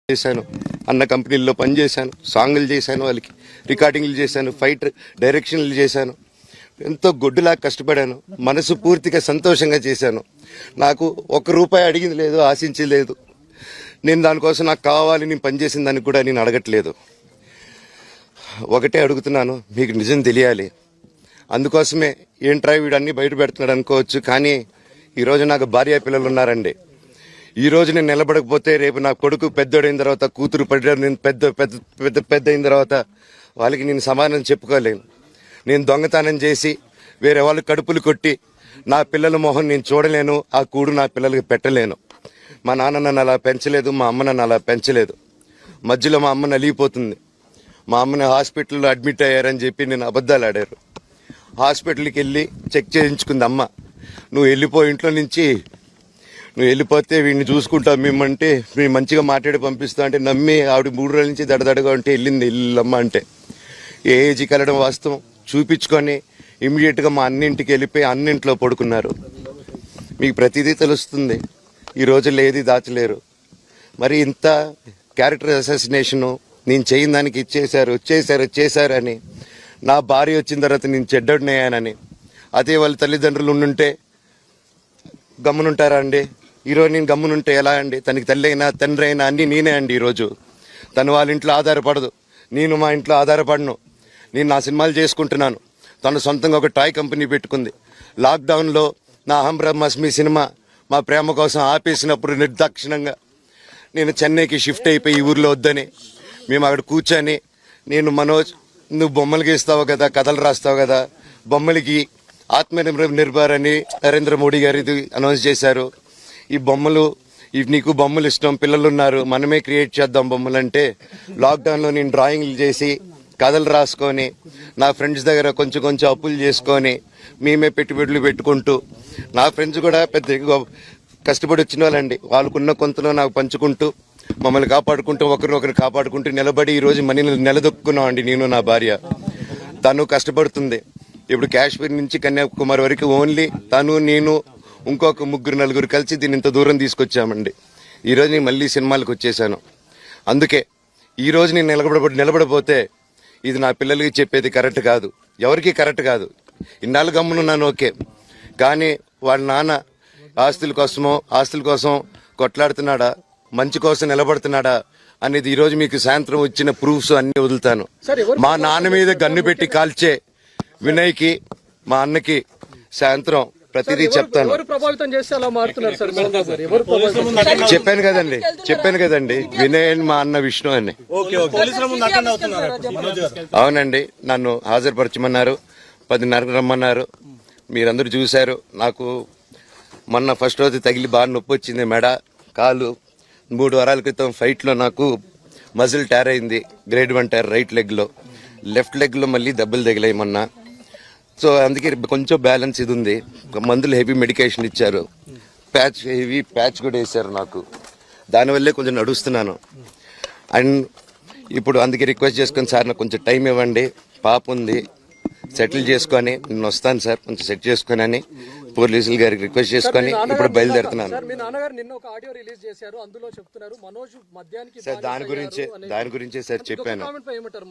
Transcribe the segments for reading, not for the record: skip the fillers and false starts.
చేశాను, అన్న కంపెనీల్లో పనిచేశాను, సాంగులు చేశాను, వాళ్ళకి రికార్డింగ్లు చేశాను, ఫైట్ డైరెక్షన్లు చేశాను. ఎంతో గొడ్డులా కష్టపడాను, మనసు పూర్తిగా సంతోషంగా చేశాను. నాకు ₹1 అడిగింది లేదు, ఆశించలేదు. నేను దానికోసం నాకు కావాలి, నేను పనిచేసిన దానికి కూడా నేను అడగట్లేదు. ఒకటే అడుగుతున్నాను, మీకు నిజం తెలియాలి. అందుకోసమే ఏంట్రా వీడు అన్నీ బయట పెడుతున్నాడు అనుకోవచ్చు, కానీ ఈరోజు నాకు భార్య పిల్లలు ఉన్నారండి. ఈ రోజు నేను నిలబడకపోతే రేపు నా కొడుకు పెద్దోడైన తర్వాత, కూతురు పెద్ద అయిన తర్వాత వాళ్ళకి నేను సమాధానం చెప్పుకోలేను. నేను దొంగతనం చేసి వేరే వాళ్ళు కడుపులు కొట్టి నా పిల్లల మొహం నేను చూడలేను, ఆ కూడు నా పిల్లలకి పెట్టలేను. మా నాన్న నన్ను అలా పెంచలేదు, మా అమ్మ నన్ను అలా పెంచలేదు. మధ్యలో మా అమ్మ నలిగిపోతుంది. మా అమ్మని హాస్పిటల్లో అడ్మిట్ అయ్యారని చెప్పి నేను అబద్ధాలు ఆడారు. హాస్పిటల్కి వెళ్ళి చెక్ చేయించుకుంది అమ్మ. నువ్వు వెళ్ళిపో ఇంట్లో నుంచి, నువ్వు వెళ్ళిపోతే వీడిని చూసుకుంటావు మేమంటే, మేము మంచిగా మాట్లాడి పంపిస్తా అంటే నమ్మి ఆవిడ 3 రోజుల నుంచి దడదడగా ఉంటే వెళ్ళింది ఇల్లమ్మ అంటే. ఏ ఏజీకి వెళ్ళడం వాస్తవం చూపించుకొని ఇమ్మీడియట్గా మా అన్నింటికి వెళ్ళిపోయి అన్నింట్లో పడుకున్నారు. మీకు ప్రతిదీ తెలుస్తుంది. ఈ రోజుల్లో ఏది దాచలేరు. మరి ఇంత క్యారెక్టర్ అసాసినేషను నేను చేయని దానికి చేశారని, నా భార్య వచ్చిన తర్వాత నేను చెడ్డోడినయ్యానని, అదే వాళ్ళ తల్లిదండ్రులు ఉండుంటే గమ్మునుంటారా అండి? ఈరోజు నేను గమ్మునుంటే ఎలా అండి? తనకి తల్లి అయినా తండ్రి అయినా అన్నీ నేనే అండి. ఈరోజు తను వాళ్ళ ఇంట్లో ఆధారపడదు, నేను మా ఇంట్లో ఆధారపడను. నేను నా సినిమాలు చేసుకుంటున్నాను. తను సొంతంగా ఒక టాయ్ కంపెనీ పెట్టుకుంది. లాక్డౌన్లో నా అహం బ్రహ్మాస్మి సినిమా మా ప్రేమ కోసం ఆపేసినప్పుడు నిర్దాక్షిణంగా నేను చెన్నైకి షిఫ్ట్ అయిపోయి ఈ ఊర్లో వద్దని మేము అక్కడ కూర్చొని, నేను మనోజ్ నువ్వు బొమ్మలు గీస్తావు కదా, కథలు రాస్తావు కదా, బొమ్మలకి ఆత్మనిర్భర్ అని నరేంద్ర మోడీ గారు ఇది అనౌన్స్ చేశారు. ఈ బొమ్మలు నీకు బొమ్మలు ఇష్టం, పిల్లలు ఉన్నారు, మనమే క్రియేట్ చేద్దాం బొమ్మలు అంటే, లాక్డౌన్లో నేను డ్రాయింగ్లు చేసి కథలు రాసుకొని నా ఫ్రెండ్స్ దగ్గర కొంచెం అప్పులు చేసుకొని మేమే పెట్టుబడులు పెట్టుకుంటూ, నా ఫ్రెండ్స్ కూడా పెద్ద కష్టపడి వచ్చిన వాళ్ళండి. వాళ్ళకున్న కొంతలో నాకు పంచుకుంటూ, మమ్మల్ని కాపాడుకుంటూ, ఒకరినొకరు కాపాడుకుంటూ నిలబడి ఈరోజు మనీని నిలదొక్కున్నాం అండి. నేను నా భార్య, తను కష్టపడుతుంది. ఇప్పుడు కాశ్మీర్ నుంచి కన్యాకుమారి వరకు ఓన్లీ తను, నేను, ఇంకొక 3-4 కలిసి దీన్ని ఇంత దూరం తీసుకొచ్చామండి. ఈరోజు నేను మళ్ళీ సినిమాలకు వచ్చేసాను. అందుకే ఈరోజు నేను నిలబడపోతే ఇది నా పిల్లలకి చెప్పేది కరెక్ట్ కాదు, ఎవరికి కరెక్ట్ కాదు. ఇన్నాళ్ళు గమ్మునున్నాను ఓకే, కానీ వాళ్ళ నాన్న ఆస్తుల కోసం కొట్లాడుతున్నాడా, మంచి కోసం నిలబడుతున్నాడా అనేది ఈరోజు మీకు సాయంత్రం వచ్చిన ప్రూఫ్స్ అన్ని వదులుతాను. మా నాన్న మీద గన్ను పెట్టి కాల్చే వినయ్కి, మా అన్నకి సాయంత్రం ప్రతిదీ చెప్తాను. చెప్పాను కదండి వినయ్ అని మా అన్న విష్ణు అని. అవునండి, నన్ను హాజరుపరచమన్నారు, 10:30కు రమ్మన్నారు. మీరందరూ చూశారు. నాకు మొన్న ఫస్ట్ రోజు తగిలి బాగా నొప్పి వచ్చింది, మెడ, కాలు. 3 వారాల క్రితం ఫైట్లో నాకు మజిల్ టైర్ అయింది, గ్రేడ్ 1 టైర్ రైట్ లెగ్లో. లెఫ్ట్ లెగ్లో మళ్ళీ దెబ్బలు తగిలాయి మొన్న. సో అందుకే కొంచెం బ్యాలెన్స్ ఇది ఉంది. మందులు హెవీ మెడికేషన్ ఇచ్చారు, హెవీ ప్యాచ్ కూడా వేశారు నాకు. దానివల్లే కొంచెం నడుస్తున్నాను. అండ్ ఇప్పుడు అందుకే రిక్వెస్ట్ చేసుకొని, సార్ నాకు కొంచెం టైం ఇవ్వండి, పాప ఉంది, సెటిల్ చేసుకొని నేను వస్తాను సార్, కొంచెం సెట్ చేసుకొని అని పోలీసులు గారికి రిక్వెస్ట్ చేసుకొని ఇప్పుడు బయలుదేరుతున్నాను. సార్ దాని గురించే సార్ చెప్పాను.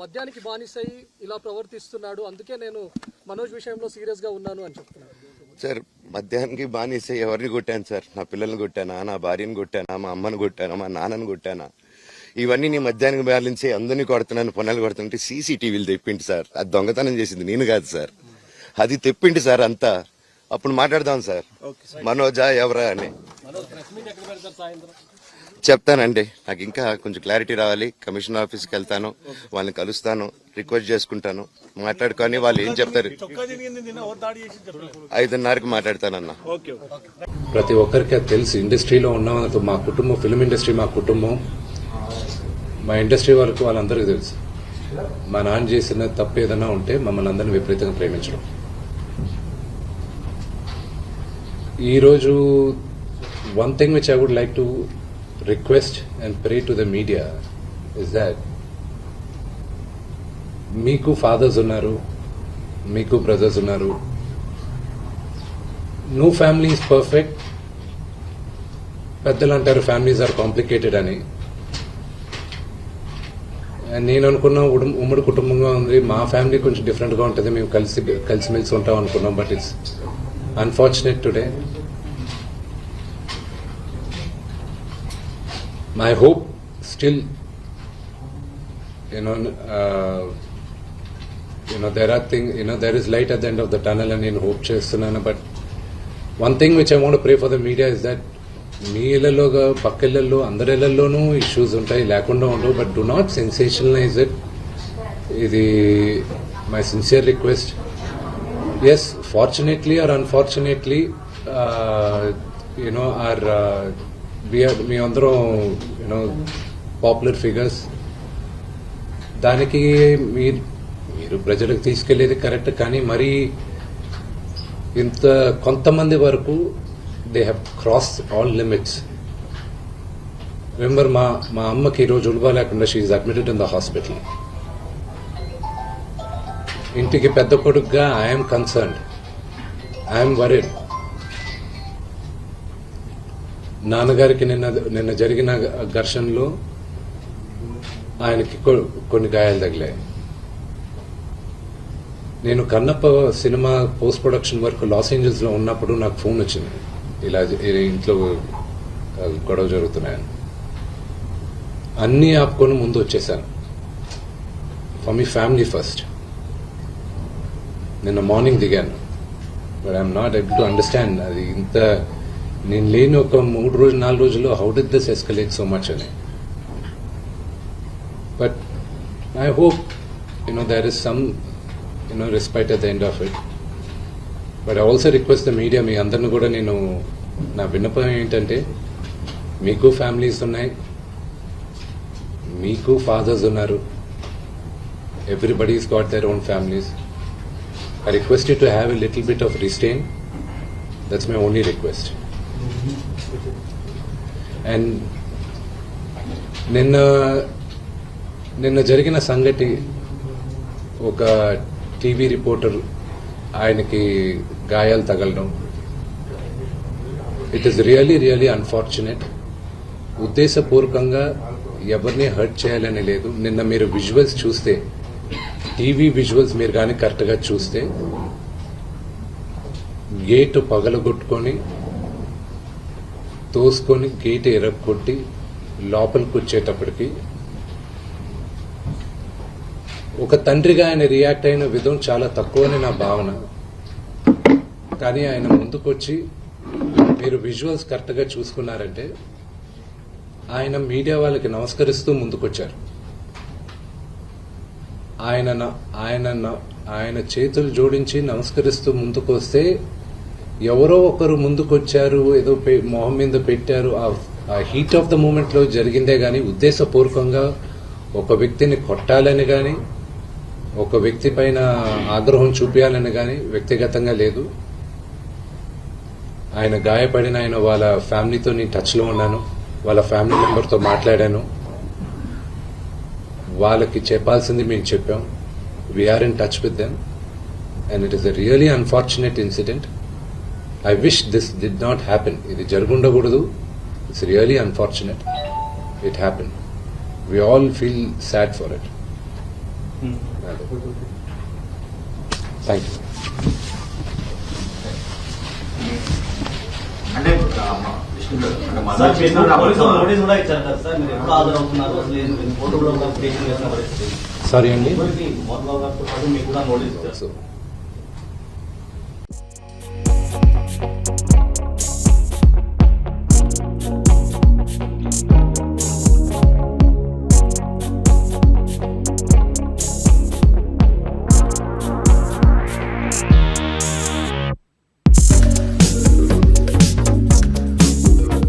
మద్యానికి బానిసై ఇలా ప్రవర్తిస్తున్నాడు, అందుకే నేను మనోజ్ విషయంలో సీరియస్ గా ఉన్నాను అని చెప్తున్నాను. సార్ మద్యానికి బానిసై ఎవరిని కొట్టాను సార్? నా పిల్లల్ని కొట్టానా, నా భార్యను కొట్టానా, మా అమ్మని కొట్టానా, మా నాన్నని కొట్టానా? ఇవన్నీ నీ మద్యానికి బ్యాలెన్స్ అందరినీ కొడుతున్నాను, పొన్నాలు కొడుతుంటే సీసీటీవీలు తెప్పిండి సార్. అది దొంగతనం చేసింది నేను కాదు సార్, అది తెప్పిండి సార్ అంతా. అప్పుడు మాట్లాడదాం సార్, మనోజా ఎవరా అని చెప్తానండి. నాకు ఇంకా కొంచెం క్లారిటీ రావాలి. కమిషనర్ ఆఫీస్కి వెళ్తాను, వాళ్ళని కలుస్తాను, రిక్వెస్ట్ చేసుకుంటాను, మాట్లాడుకొని వాళ్ళు ఏం చెప్తారు 5:30కి మాట్లాడతానన్నా. ప్రతి ఒక్కరికి అది తెలుసు. ఇండస్ట్రీలో ఉన్న మా కుటుంబం, ఫిల్మ్ ఇండస్ట్రీ మా కుటుంబం, మా ఇండస్ట్రీ వాళ్ళందరికీ తెలుసు. మా నాన్న చేసిన తప్పు ఏదైనా ఉంటే మమ్మల్ని అందరినీ విపరీతంగా ప్రేమించడం. ఈరోజు one thing which I would like to request and pray to the media is that మీకు ఫాదర్స్ ఉన్నారు, మీకు బ్రదర్స్ ఉన్నారు. No family is perfect. పెద్దలు అంటారు ఫ్యామిలీస్ ఆర్ కాంప్లికేటెడ్ అని. నేను అనుకున్న ఉమ్మడి కుటుంబంగా ఉంది, మా ఫ్యామిలీ కొంచెం డిఫరెంట్గా ఉంటుంది, మేము కలిసిమెలిసి ఉంటాం అనుకున్నాం. But it's unfortunate today. My hope still there is light at the end of the tunnel అని నేను హోప్ చేస్తున్నాను. But one thing which I want pray for the media is that మీ ఇళ్లలోగా పక్క ఇళ్లలో అందరి ఇళ్లలోనూ ఇష్యూస్ ఉంటాయి, లేకుండా ఉండవు. But do not sensationalize it. ఇది my sincere request. Yes, fortunately or unfortunately మీ అందరం పాపులర్ ఫిగర్స్. దానికి మీరు ప్రజలకు తీసుకెళ్లేది కరెక్ట్, కానీ మరి ఇంత కొంతమంది వరకు they have cross all limits. Remember, మా అమ్మకి ఈరోజు ఉల్వా లేకుండా she is admitted in the hospital. ఇంటికి పెద్ద కొడుకుగా ఐఎమ్ కన్సర్న్డ్, ఐఎమ్ వరీడ్. నాన్నగారికి నిన్న జరిగిన ఘర్షణలో ఆయనకి కొన్ని గాయాలు తగిలాయి. నేను Kannappa cinema post production work Los Angeles లో ఉన్నప్పుడు నాకు ఫోన్ వచ్చింది, ఇలా ఇంట్లో గొడవ జరుగుతున్నాయని. అన్నీ ఆపుకొని ముందు వచ్చేసాను. For me family first. నిన్న మార్నింగ్ దిగాను. But I'm not able to understand అది ఇంత నేను లేని ఒక 3-4 రోజుల్లో how did this escalate so much అని. But I hope there is some respite at the end of it. But I also request the media, మీ అందరిని కూడా నేను నా విన్నపం ఏంటంటే, మీకు ఫ్యామిలీస్ ఉన్నాయి, మీకు ఫాదర్స్ ఉన్నారు, everybody's got their own families. I request you to have a little bit of restraint. That's my only request. And నిన్న జరిగిన సంగతి, ఒక టీవీ రిపోర్టర్ ఆయనకి గాయాలు తగలడం, ఇట్ ఈస్ రియలీ అన్ఫార్చునేట్. ఉద్దేశపూర్వకంగా ఎవరిని హర్ట్ చేయాలని లేదు. నిన్న మీరు విజువల్స్ చూస్తే, టీవీ విజువల్స్ మీరు కానీ కరెక్ట్గా చూస్తే, గేటు పగలగొట్టుకొని తోసుకొని గేటు ఎరగొట్టి లోపలికి వచ్చేటప్పటికి ఒక తండ్రిగా ఆయన రియాక్ట్ అయిన విధం చాలా తక్కువని నా భావన. కానీ ఆయన ముందుకొచ్చి, మీరు విజువల్స్ కరెక్ట్గా చూసుకున్నారంటే, ఆయన మీడియా వాళ్ళకి నమస్కరిస్తూ ముందుకొచ్చారు. ఆయన చేతులు జోడించి నమస్కరిస్తూ ముందుకొస్తే, ఎవరో ఒకరు ముందుకొచ్చారు, ఏదో మొహం మీద పెట్టారు. ఆ హీట్ ఆఫ్ ద మూమెంట్ లో జరిగిందే గాని ఉద్దేశపూర్వకంగా ఒక వ్యక్తిని కొట్టాలని గాని, ఒక వ్యక్తి పైన ఆగ్రహం చూపించాలని గాని వ్యక్తిగతంగా లేదు. ఆయన గాయపడిన వాళ్ళ ఫ్యామిలీతో నేను టచ్ లో ఉన్నాను, వాళ్ళ ఫ్యామిలీ మెంబర్తో మాట్లాడాను. వాళ్ళకి చెప్పాల్సింది మేము చెప్పాం. We are in touch with them and it is a really unfortunate incident. I wish this did not happen. ఇది జరుగుండకూడదు. It's really unfortunate. It happen. We all feel sad for it. Thank you. అంటే notice కూడా ఇచ్చారు కదా sir, మీరు ఎప్పుడు హాజరవుతున్నారు, అసలు ఫోటోలో సారీ అండి, మోహన్ బాబు గారితో పాటు మీకు కూడా నోటీస్ ఇచ్చారు.